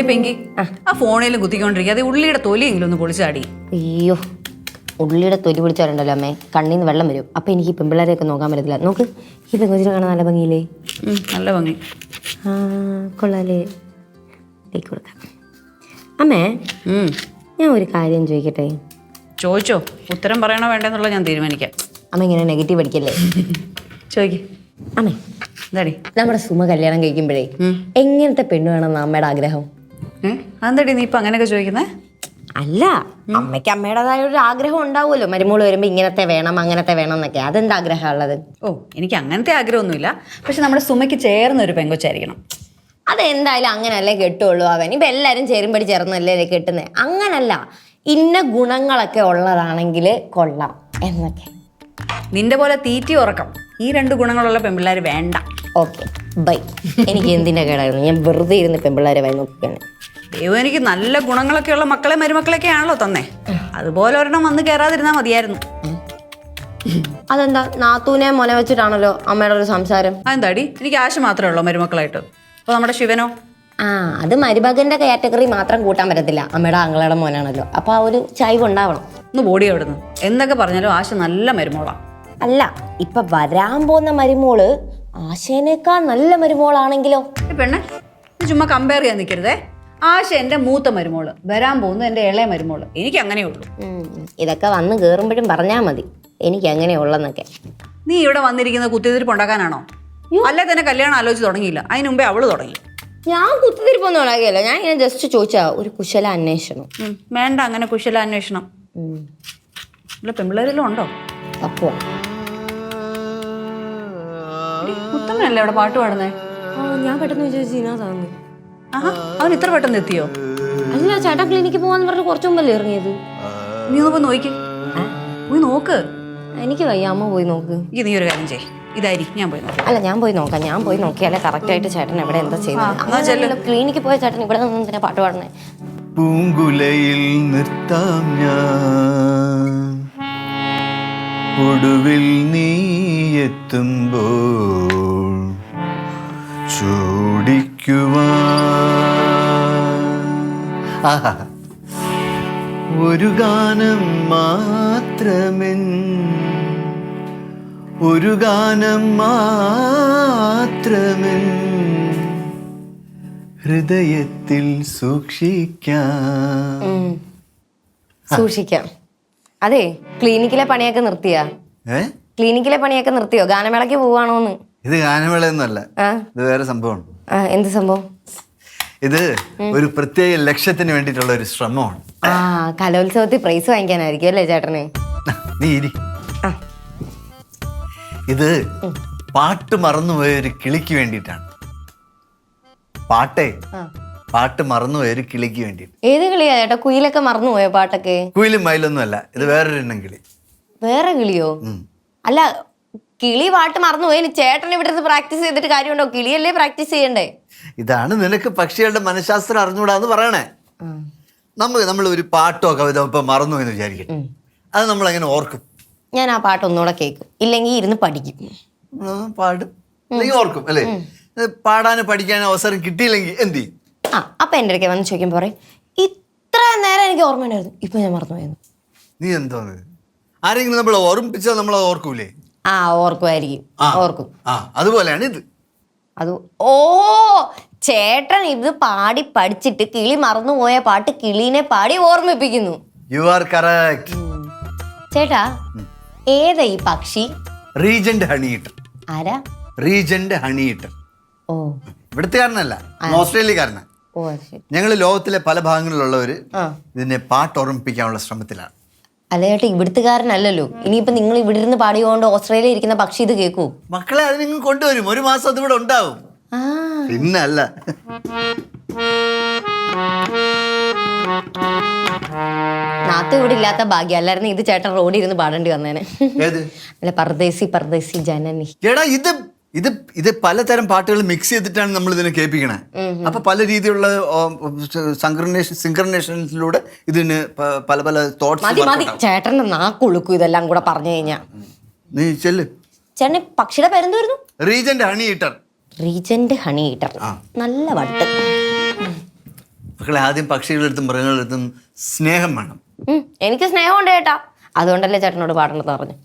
പെങ്കി ആ ഫോണിലും കുത്തിക്കൊണ്ടിരിക്കുക അത് ഉള്ളിയുടെ തൊലിയെങ്കിലും ഒന്ന് പൊളിച്ചാടി. അയ്യോ, ഉള്ളിയുടെ തൊലി പിടിച്ചാലുണ്ടല്ലോ അമ്മേ, കണ്ണിന്ന് വെള്ളം വരും. അപ്പൊ എനിക്ക് ഈ പെമ്പിള്ളേരെയൊക്കെ നോക്കാൻ പറ്റത്തില്ല. നോക്ക്, ഈ പെങ്കൊച്ചിനെ കാണാൻ നല്ല ഭംഗിയില്ലേ? നല്ല ഭംഗി. ആ കൊള്ളാലേ, കൊടുക്കാം. അമ്മേ, ഞാൻ ഒരു കാര്യം ചോദിക്കട്ടെ? ചോദിച്ചോ, ഉത്തരം പറയണോ വേണ്ടെന്നുള്ള ഞാൻ തീരുമാനിക്കാം. അമ്മ ഇങ്ങനെ നെഗറ്റീവ് അടിക്കല്ലേ. ചോദിക്ക്. അമ്മേ, എന്താടി നമ്മുടെ സുമ കല്യാണം കഴിക്കുമ്പോഴേ എങ്ങനത്തെ പെണ്ണ് വേണമെന്ന് അമ്മയുടെ ആഗ്രഹം? അതെന്താടി നീ ഇപ്പൊ അങ്ങനെയൊക്കെ ചോദിക്കുന്നേ? അല്ല, അമ്മയ്ക്ക് അമ്മയുടേതായ ഒരു ആഗ്രഹം ഉണ്ടാവുമല്ലോ, മരുമോള് വരുമ്പോ ഇങ്ങനത്തെ വേണം അങ്ങനത്തെ വേണം എന്നൊക്കെ. അതെന്താ ആഗ്രഹം ഉള്ളത്? ഓ, എനിക്ക് അങ്ങനത്തെ ആഗ്രഹമൊന്നുമില്ല. പക്ഷെ നമ്മുടെ സുമയ്ക്ക് ചേർന്ന ഒരു പെങ്കൊച്ചായിരിക്കണം. അതെന്തായാലും അങ്ങനല്ലേ കെട്ടുള്ളൂ. അവൻ ഇപ്പൊ എല്ലാരും ചേരുമ്പടി ചേർന്നല്ലേ കെട്ടുന്നത്. അങ്ങനല്ല, ഇന്ന ഗുണങ്ങളൊക്കെ ഉള്ളതാണെങ്കിൽ കൊള്ളാം എന്നൊക്കെ. നിന്റെ പോലെ തീറ്റി ഉറക്കം ഈ 2 ഗുണങ്ങളുള്ള പെൺപിള്ളേർ വേണ്ട. Okay, bye. എനിക്ക് എന്തിന്റെ കേടായിരുന്നു? ഞാൻ വെറുതെ ഇരുന്ന് പെൺപിള്ളേരെ വായി നോക്കിയാണ്. ദൈവം എനിക്ക് നല്ല ഗുണങ്ങളൊക്കെ ഉള്ള മക്കളെ മരുമക്കളൊക്കെ ആണല്ലോ തന്നെ. അതുപോലെ ഒരെണ്ണം വന്ന് കയറാതിരുന്നാ മതിയായിരുന്നു. അതെന്താ, നാത്തൂനെ മൊന വെച്ചിട്ടാണല്ലോ അമ്മയുടെ ഒരു സംസാരം? അതെന്താടി, എനിക്ക് ആശ മാത്രമേ ഉള്ളൂ മരുമക്കളായിട്ട്. അപ്പൊ നമ്മുടെ ശിവനോ? അത് മരുമകന്റെ കാറ്റഗറി മാത്രം കൂട്ടാൻ പറ്റത്തില്ല. അമ്മയുടെ ആങ്ങളുടെ മോനാണല്ലോ, അപ്പൊ ആ ഒരു ചായ്വ് ഉണ്ടാവണം. ഒന്ന് ബോഡി അവിടുന്ന്. എന്തൊക്കെ പറഞ്ഞാലും ആശ നല്ല മരുമോളാ. അല്ല, ഇപ്പൊ വരാൻ പോകുന്ന മരുമോള് ആശേനേക്കാൾ നല്ല മരുമോളാണെങ്കിലോ? പെണ്ണെ, ചുമ്മാ കമ്പയർ ചെയ്യാൻ നിൽക്കരുതേ. ആശ എന്റെ മൂത്ത മരുമോള്, വരാൻ പോകുന്നത് എന്റെ ഇളയ മരുമോള്. എനിക്ക് അങ്ങനെ ഉള്ളൂ. ഇതൊക്കെ വന്ന് കേറുമ്പോഴും പറഞ്ഞാൽ മതി എനിക്ക് അങ്ങനെയുള്ളെന്നൊക്കെ. നീ ഇവിടെ വന്നിരിക്കുന്ന കുത്തിത്തിരിപ്പ് ഉണ്ടാക്കാനാണോ? അല്ലെ തന്നെ കല്യാണം ആലോചിച്ച് തുടങ്ങിയില്ല, അതിന് മുമ്പേ അവള് തുടങ്ങി. ഞാൻ കുത്തിത്തിരിപ്പൊന്നും ഉണ്ടാക്കിയല്ലോ, ഞാൻ ഇങ്ങനെ ജസ്റ്റ് ചോദിച്ചാ ഒരു കുശല അന്വേഷണം. വേണ്ട അങ്ങനെ കുശല അന്വേഷണം. അല്ല, പെമ്പിള്ളേരെല്ലാം ഉണ്ടോ? അപ്പോ മുത്തമ്മനല്ലേ അവിടെ പാട്ട് പാടുന്നേ? ഞാൻ പെട്ടെന്ന് വിചാരിച്ചു. ആഹാ, അവൻ ഇത്ര പെട്ടെന്ന് എത്തിയോ? അല്ല, ചേട്ടാ ക്ലിനിക്ക് പോവാന്ന് പറഞ്ഞ് കുറച്ചു മുമ്പല്ലേ ഇറങ്ങിയത്. നീ ഒന്ന് പോയി നോക്കി. പോയി നോക്ക്. എനിക്ക് വയ്യ, അമ്മ പോയി നോക്ക്. നീ ഒരു കാര്യം ചെയ്യ്, ഇതായിരിക്കും ഞാൻ പോയി നോക്കാം. അല്ല, ഞാൻ പോയി നോക്കാം. ഞാൻ പോയി നോക്കിയാലേ കറക്റ്റ് ആയിട്ട് ചേട്ടൻ എവിടെ എന്താ ചെയ്യുന്നത്. ക്ലിനിക്ക് പോയ ചേട്ടൻ ഇവിടെ നിന്ന് എന്തിനാ പാട്ട് പാടുന്നേ? പൂങ്കുലയിൽ നിർത്താം ഞാൻ, ഒടുവിൽ നീ എത്തുമ്പോൾ ചൂടിക്കുവാൻ ഒരു ഗാനം മാത്രമെൻ, ഒരു ഗാനം മാത്രമെൻ ഹൃദയത്തിൽ സൂക്ഷിക്കാം. അതെ, ക്ലിനിക്കിലെ പണിയൊക്കെ നിർത്തിയാ? ക്ലിനിക്കിലെ പണിയൊക്കെ നിർത്തിയോ? ഗാനമേളയ്ക്ക് പോവാണോന്ന്? ഇത് ഗാനമേളയൊന്നുമല്ല, ഇത് വേറെ സംഭവമാണ്. എന്ത് സംഭവം? ഇത് ഒരു പ്രത്യേക ലക്ഷ്യത്തിന് വേണ്ടിയിട്ടുള്ള ഒരു ശ്രമമാണ്. കലോത്സവത്തിൽ പ്രൈസ് വാങ്ങിക്കാനായിരിക്കും അല്ലേ ചേട്ടന്? നീ ഇരി. ഇത് പാട്ട് മറന്നുപോയ ഒരു കിളിക്ക് വേണ്ടിയിട്ടാണ്. പാട്ട് മറന്നുപോയ ഒരു കിളിക്ക് വേണ്ടിയിട്ട്. ഏത് കിളിയാ ചേട്ടാ? കുയിലൊക്കെ മറന്നുപോയോ പാട്ടൊക്കെ? കുയിലും മയിലൊന്നും അല്ല, ഇത് വേറൊരു എണ്ണം കിളി. വേറെ കിളിയോ? അല്ല, കിളി പാട്ട് മറന്നുപോയി. ചേട്ടൻ ഇവിടെ പ്രാക്ടീസ് ചെയ്തിട്ട് കാര്യമുണ്ടോ? കിളിയല്ലേ പ്രാക്ടീസ് ചെയ്യണ്ടേ? ഇതാണ് നിനക്ക് പക്ഷികളുടെ മനഃശാസ്ത്രം അറിഞ്ഞുകൂടാന്ന് പറയണേ. നമ്മൾ ഒരു പാട്ടോ കവിത ഇപ്പൊ മറന്നു എന്ന് വിചാരിക്കും, അത് നമ്മൾ എങ്ങനെ ഓർക്കും? ഞാൻ ആ പാട്ട് ഒന്നുകൂടെ കേൾക്കും, ഇല്ലെങ്കിൽ ഇരുന്ന് പഠിക്കും. പാടും അല്ലെങ്കിൽ ഓർക്കും അല്ലേ? പാടാനും പഠിക്കാനും അവസരം കിട്ടിയില്ലെങ്കിൽ എന്ത് ചെയ്യും? അപ്പൊ എൻ്റെ അടുക്കെ വന്ന് ചോദിക്കുമ്പോ പറയും, ഇത്ര നേരം എനിക്ക് ഓർമ്മയുണ്ടായിരുന്നു, ഇപ്പൊ ഞാൻ മറന്നുപോയെന്ന്. നീ എന്തോ ആരെങ്കിലും നമ്മൾ ഓർമ്മിപ്പിച്ചാൽ നമ്മൾ ഓർക്കൂലേ? ഓർക്കുമായിരിക്കും, ഓർക്കും. അതുപോലെയാണ് ഇത്. അത് ചേട്ടൻ ഇത് പാടി പഠിച്ചിട്ട് കിളി മറന്നുപോയ പാട്ട് കിളീനെ പാടി ഓർമ്മിപ്പിക്കുന്നു. You are correct. ചേട്ടാ, ഏതാ ഈ പക്ഷി? Regent honey eater. ആരാ? Regent honey eater. ഇവിടുത്തുകാരനല്ല, ഓസ്ട്രേലിയക്കാരനാ. ഞങ്ങൾ ലോകത്തിലെ പല ഭാഗങ്ങളിലുള്ളവര് ഇതിനെ പാട്ട് ഓർമ്മിപ്പിക്കാനുള്ള ശ്രമത്തിലാണ്. അല്ല ചേട്ടാ, ഇവിടുത്തുകാരനല്ലല്ലോ. ഇനിയിപ്പോ നിങ്ങൾ ഇവിടെ ഇരുന്ന് പാടിയോണ്ട് ഓസ്ട്രേലിയ ഇരിക്കുന്ന പക്ഷി ഇത് കേൾക്കൂ? മക്കളെ അത് നിങ്ങൾ കൊണ്ടുവരും, ഒരു മാസം അത് ഇവിടെ ഉണ്ടാവും. പിന്നല്ല. നാത്തു ഇവിടെ ഇല്ലാത്ത ഭാഗ്യം, അല്ലായിരുന്നു ഇത് ചേട്ടൻ റോഡിൽ ഇരുന്ന് പാടേണ്ടി വന്നേനെ. അല്ല, പർദേശി പർദേശി ജനനി. എടാ, ഇത് പലതരം പാട്ടുകൾ മിക്സ് ചെയ്തിട്ടാണ് നമ്മൾ ഇതിനെ കേൾപ്പിക്കണേ. അപ്പൊ പല രീതിയിലുള്ള സിൻക്രണേഷനിലൂടെ ഇതിന് പല പല തോട്ട്സ്. മതി ചേട്ടന്റെ നാക്കുളുക്കും ഇതെല്ലാം കൂടെ പറഞ്ഞു കഴിഞ്ഞാ. നീ ചെല്ല്. ചേട്ടന് പക്ഷിയുടെ പേരെന്തായിരുന്നു? Reagent honey eater. Reagent honey eater. നല്ല വട്ട്. മക്കളെ ആദ്യം പക്ഷികളുടെ അടുത്തും മൃഗങ്ങളുടെ അടുത്തും സ്നേഹം വേണം. എനിക്ക് സ്നേഹമുണ്ട് ചേട്ടാ, അതുകൊണ്ടല്ലേ ചേട്ടനോട് പാടണമെന്ന് പറഞ്ഞു.